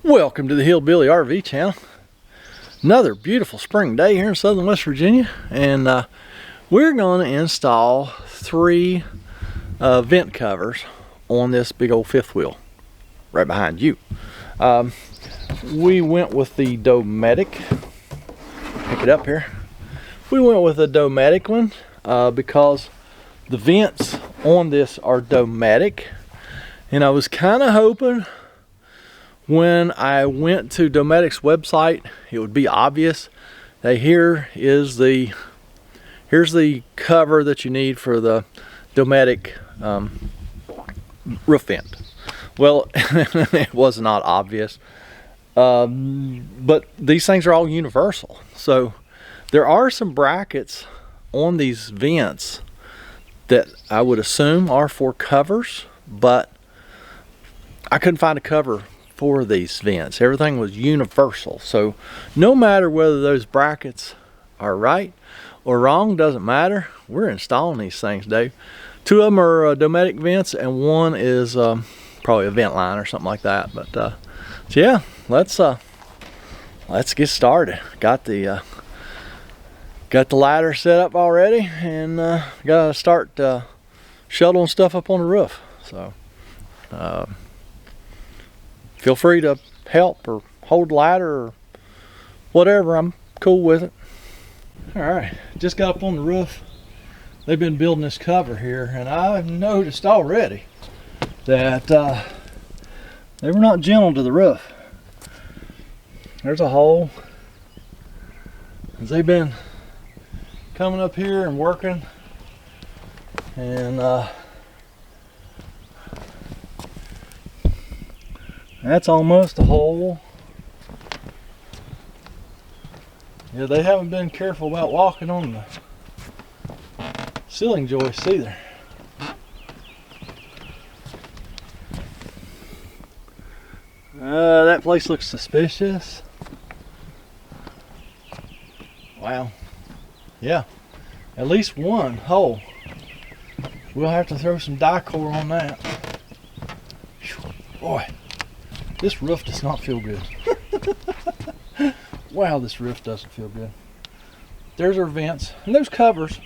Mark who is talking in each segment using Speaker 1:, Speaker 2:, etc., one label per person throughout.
Speaker 1: Welcome to the Hillbilly RV channel. Another beautiful spring day here in southern West Virginia, and we're going to install 3 vent covers on this big old fifth wheel right behind you. We went with the Dometic. Pick it up here. We went with a Dometic one because the vents on this are Dometic, and I was kind of hoping when I went to Dometic's website it would be obvious that here's the cover that you need for the Dometic roof vent. Well, it was not obvious, but these things are all universal. So there are some brackets on these vents that I would assume are for covers, but I couldn't find a cover for these vents. Everything was universal, so no matter whether those brackets are right or wrong, doesn't matter. We're installing these things, Dave. 2 of them are Dometic vents, and one is probably a vent line or something like that. But so yeah, let's get started. Got the ladder set up already, and gotta start shuttling stuff up on the roof. So feel free to help or hold the ladder or whatever. I'm cool with it. All right, just got up on the roof. They've been building this cover here, and I've noticed already that they were not gentle to the roof. There's a hole. They've been coming up here and working, and that's almost a hole. Yeah, they haven't been careful about walking on the ceiling joists either. That place looks suspicious. Wow. Yeah, at least one hole. We'll have to throw some Dicor on that. Boy, this roof does not feel good. Wow, this roof doesn't feel good. There's our vents and those covers.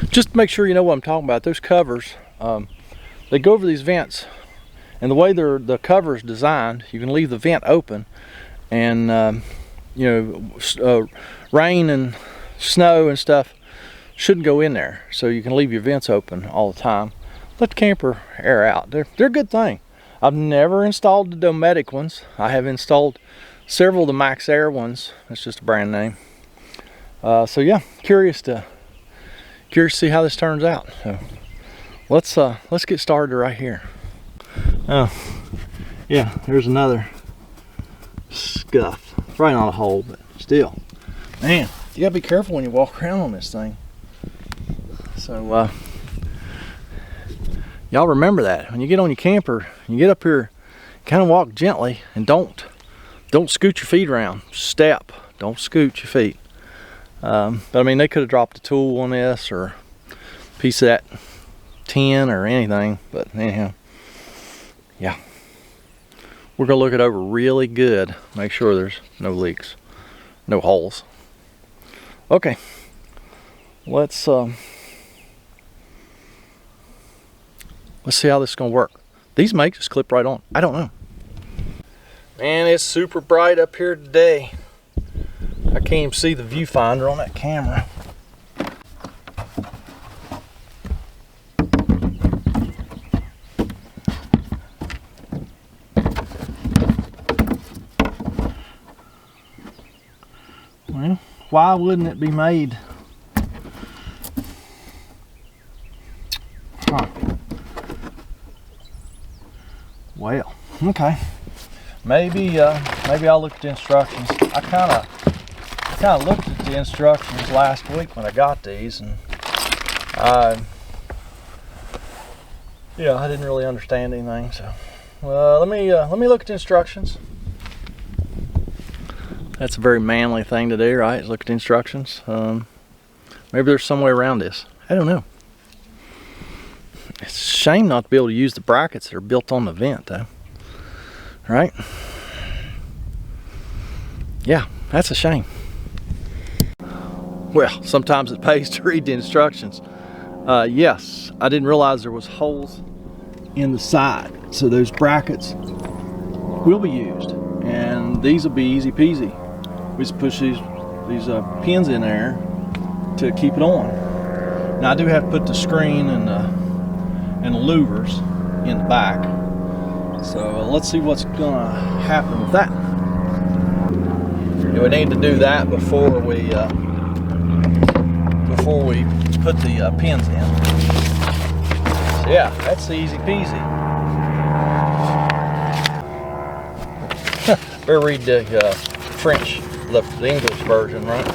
Speaker 1: Just to make sure you know what I'm talking about, those covers, they go over these vents, and the way the cover is designed, you can leave the vent open, and you know, rain and snow and stuff shouldn't go in there. So you can leave your vents open all the time. Let the camper air out. They're a good thing. I've never installed the Dometic ones. I have installed several of the Max Air ones. That's just a brand name. So yeah, curious to see how this turns out. So let's get started right here. Oh yeah, there's another scuff. It's probably not a hole, but still, man, you gotta be careful when you walk around on this thing. So y'all remember that when you get on your camper, you get up here, kind of walk gently, and don't scoot your feet around. Step, don't scoot your feet. But I mean, they could have dropped a tool on this or a piece of that tin or anything. But anyhow, yeah, we're gonna look it over really good, make sure there's no leaks, no holes. Okay, let's see how this is gonna work. These may just clip right on. I don't know. Man, it's super bright up here today. I can't even see the viewfinder on that camera. Well, why wouldn't it be made? Huh. Well, okay. Maybe I'll look at the instructions. I kind of looked at the instructions last week when I got these, and yeah, I didn't really understand anything. So let me look at the instructions. That's a very manly thing to do, right? Is look at the instructions. Maybe there's some way around this. I don't know. It's a shame not to be able to use the brackets that are built on the vent, though. right? Yeah, that's a shame. Well, sometimes it pays to read the instructions. Yes, I didn't realize there was holes in the side, so those brackets will be used, and these will be easy peasy. We just push these pins in there to keep it on. Now I do have to put the screen and the louvers in the back, so let's see what's gonna happen with that. We need to do that before we put the pins in. So yeah, that's easy peasy. Better read the French, the English version, right?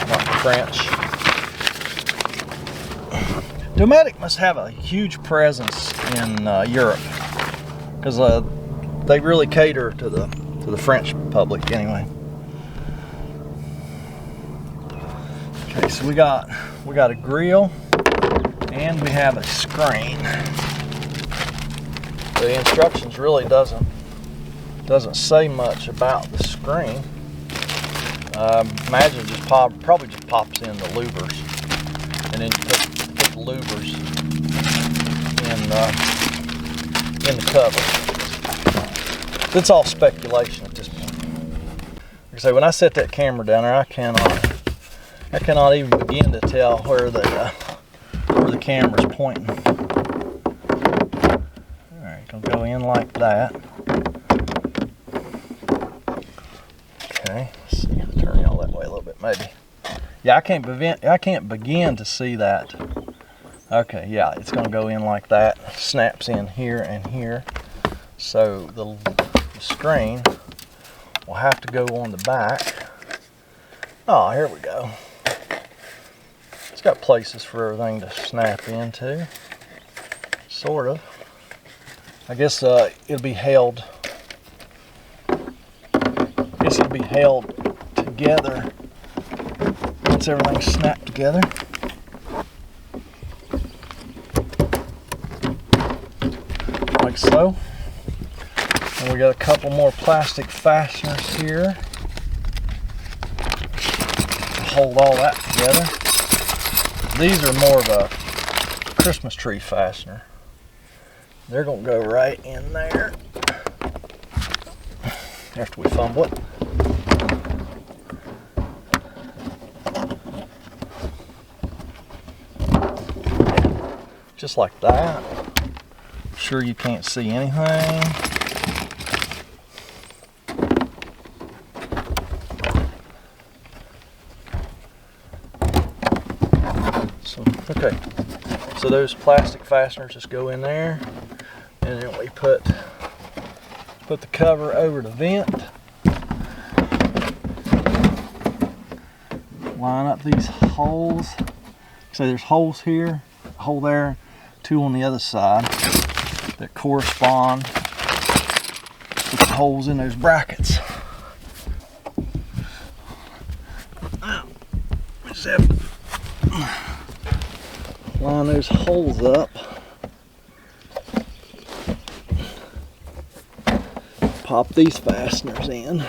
Speaker 1: Not the French. Dometic must have a huge presence in Europe, because they really cater to the French public anyway. Okay, so we got a grill and we have a screen. The instructions really doesn't say much about the screen. Imagine probably just pops in the louvers, and then you put the louvers in the cover. It's all speculation at this point. Like I say, when I set that camera down there, I cannot even begin to tell where the camera's pointing. All right, gonna go in like that. Okay, let's see. Turn y'all that way a little bit, maybe. Yeah, I can't begin to see that. Okay, yeah, it's gonna go in like that. Snaps in here and here. So the screen will have to go on the back. Oh, here we go. It's got places for everything to snap into, sort of. I guess it'll be held. Together once everything's snapped together. Like so. And we got a couple more plastic fasteners here to hold all that together. These are more of a Christmas tree fastener. They're gonna go right in there after we fumble it. Just like that. I'm sure you can't see anything. Okay, so those plastic fasteners just go in there, and then we put the cover over the vent. Line up these holes. So there's holes here, a hole there, two on the other side that correspond with the holes in those brackets. We just have to line those holes up. Pop these fasteners in.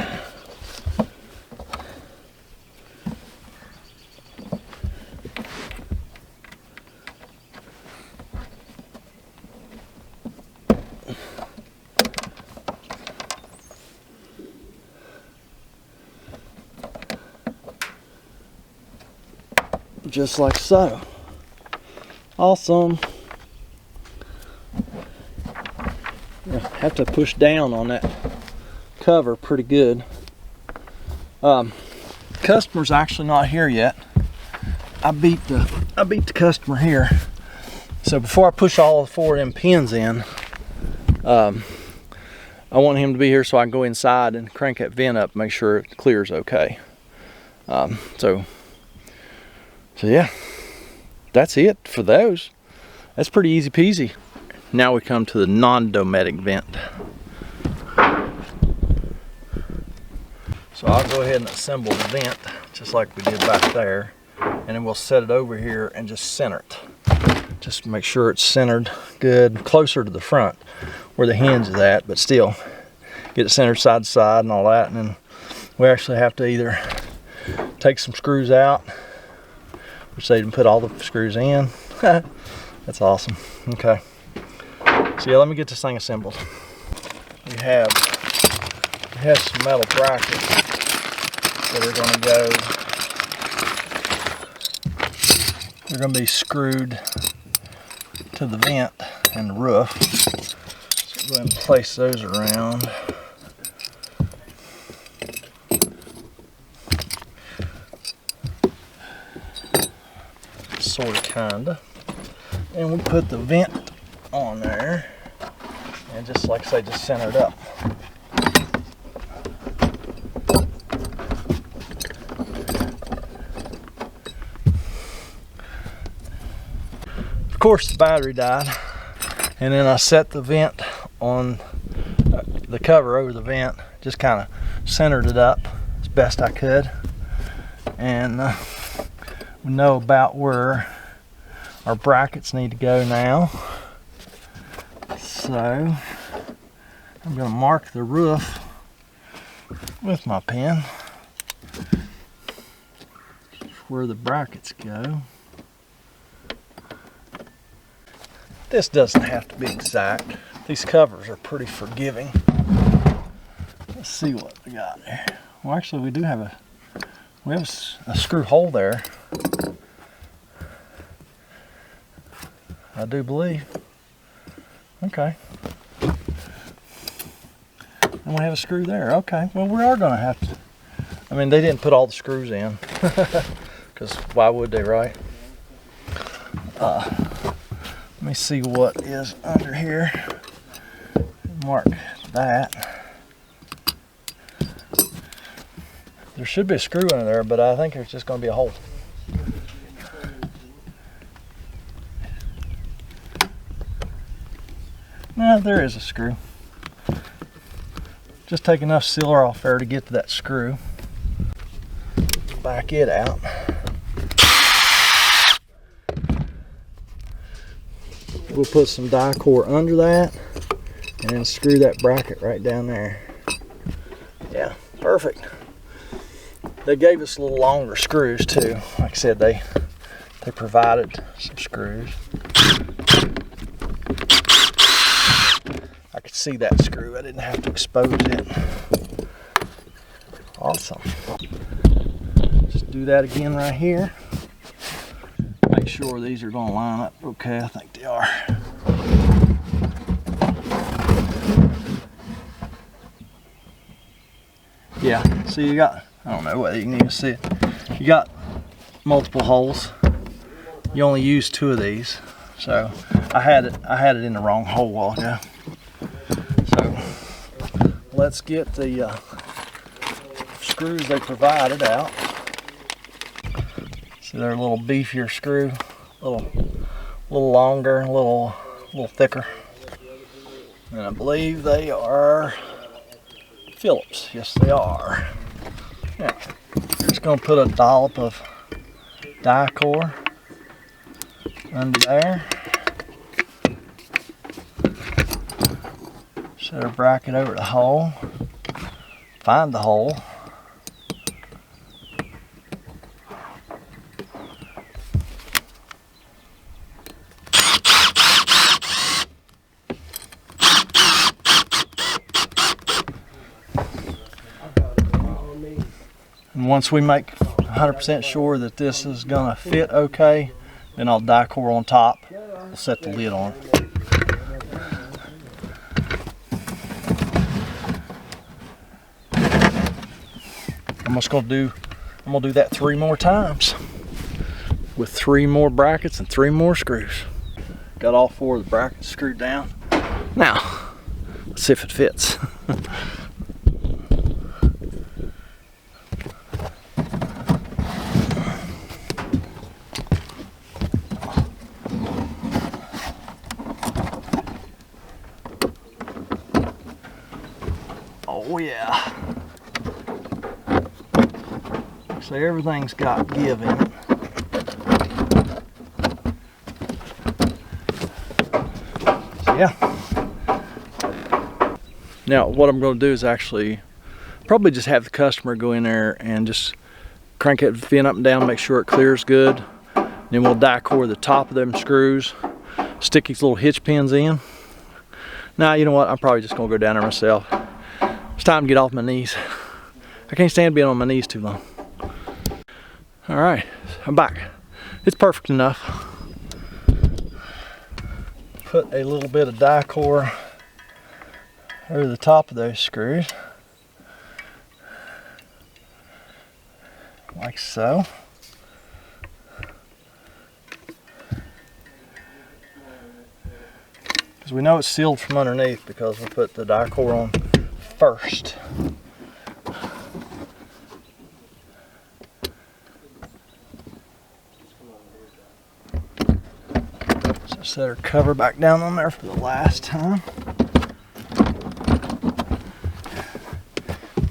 Speaker 1: Just like so. Awesome. Yeah, have to push down on that cover pretty good. Customer's actually not here yet. I beat the customer here. So before I push all 4 of them pins in, I want him to be here so I can go inside and crank that vent up, make sure it clears okay. So yeah, that's it for those. That's pretty easy peasy. Now we come to the non-Dometic vent. So I'll go ahead and assemble the vent just like we did back there, and then we'll set it over here and just center it. Just make sure it's centered good, closer to the front where the hinge is at, but still get it centered side to side and all that. And then we actually have to either take some screws out, which they didn't put all the screws in. That's awesome. Okay. So yeah, let me get this thing assembled. We have some metal brackets that are going to go. They're going to be screwed to the vent and the roof. So go ahead and place those around. Sort of, kinda. And we put the vent on there, and just like I say, just center it up. Of course, the battery died, and then I set the vent on the cover over the vent, just kind of centered it up as best I could, and we know about where our brackets need to go now. So I'm going to mark the roof with my pen where the brackets go. This doesn't have to be exact. These covers are pretty forgiving. Let's see what we got there. Well, actually, we do have a screw hole there. I do believe. Okay. And we have a screw there. Okay. Well, we are going to have to. I mean, they didn't put all the screws in, because why would they, right? Let me see what is under here. Mark that. There should be a screw under there, but I think there's just going to be a hole. No, there is a screw. Just take enough sealer off there to get to that screw. Back it out. We'll put some die-core under that and then screw that bracket right down there. Yeah, perfect. They gave us a little longer screws too. Like I said, they provided some screws. I could see that screw. I didn't have to expose it. Awesome. Just do that again right here. Make sure these are going to line up okay. I think they are. Yeah, so you got, I don't know whether you can even see it. You got multiple holes. You only use 2 of these. So I had it in the wrong hole a while ago. So let's get the screws they provided out. See, they're a little beefier screw, a little longer, a little thicker. And I believe they are Phillips. Yes, they are. Now, we're just going to put a dollop of die-core under there. Set our bracket over the hole. Find the hole. And once we make 100% sure that this is going to fit okay, then I'll die-core on top. We'll set the lid on. I'm gonna do that 3 more times with 3 more brackets and 3 more screws. Got all 4 of the brackets screwed down. Now, let's see if it fits. Oh yeah. So everything's got give in it. So yeah. Now what I'm going to do is actually probably just have the customer go in there and just crank that vent up and down, make sure it clears good. Then we'll die core the top of them screws, stick these little hitch pins in. Now you know what, I'm probably just going to go down there myself. It's time to get off my knees. I can't stand being on my knees too long. All right, I'm back. It's perfect enough. Put a little bit of die core over the top of those screws, like so. Because we know it's sealed from underneath because we put the die core on first. So set our cover back down on there for the last time.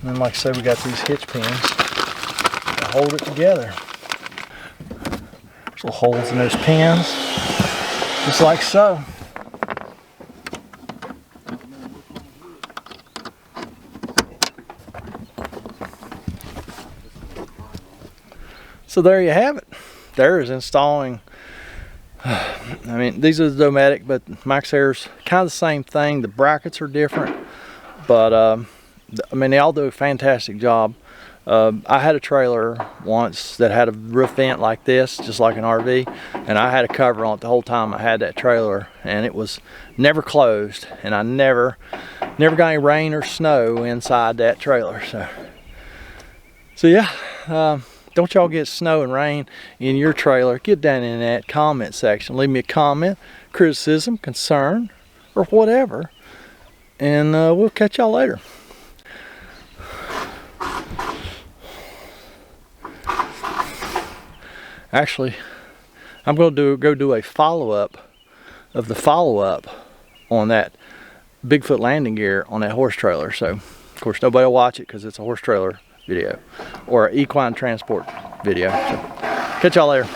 Speaker 1: And then, like I said, we got these hitch pins to hold it together. There's little holes in those pins, just like so. So there you have it. There is installing, I mean, these are the Dometic, but MaxxAir's kind of the same thing. The brackets are different, but I mean, they all do a fantastic job. I had a trailer once that had a roof vent like this, just like an RV, and I had a cover on it the whole time I had that trailer, and it was never closed, and I never got any rain or snow inside that trailer. So yeah, don't y'all get snow and rain in your trailer. Get down in that comment section. Leave me a comment, criticism, concern, or whatever. And we'll catch y'all later. Actually, I'm going to go do a follow-up of the follow-up on that Bigfoot landing gear on that horse trailer. So, of course, nobody will watch it because it's a horse trailer video or equine transport video. So, catch y'all later.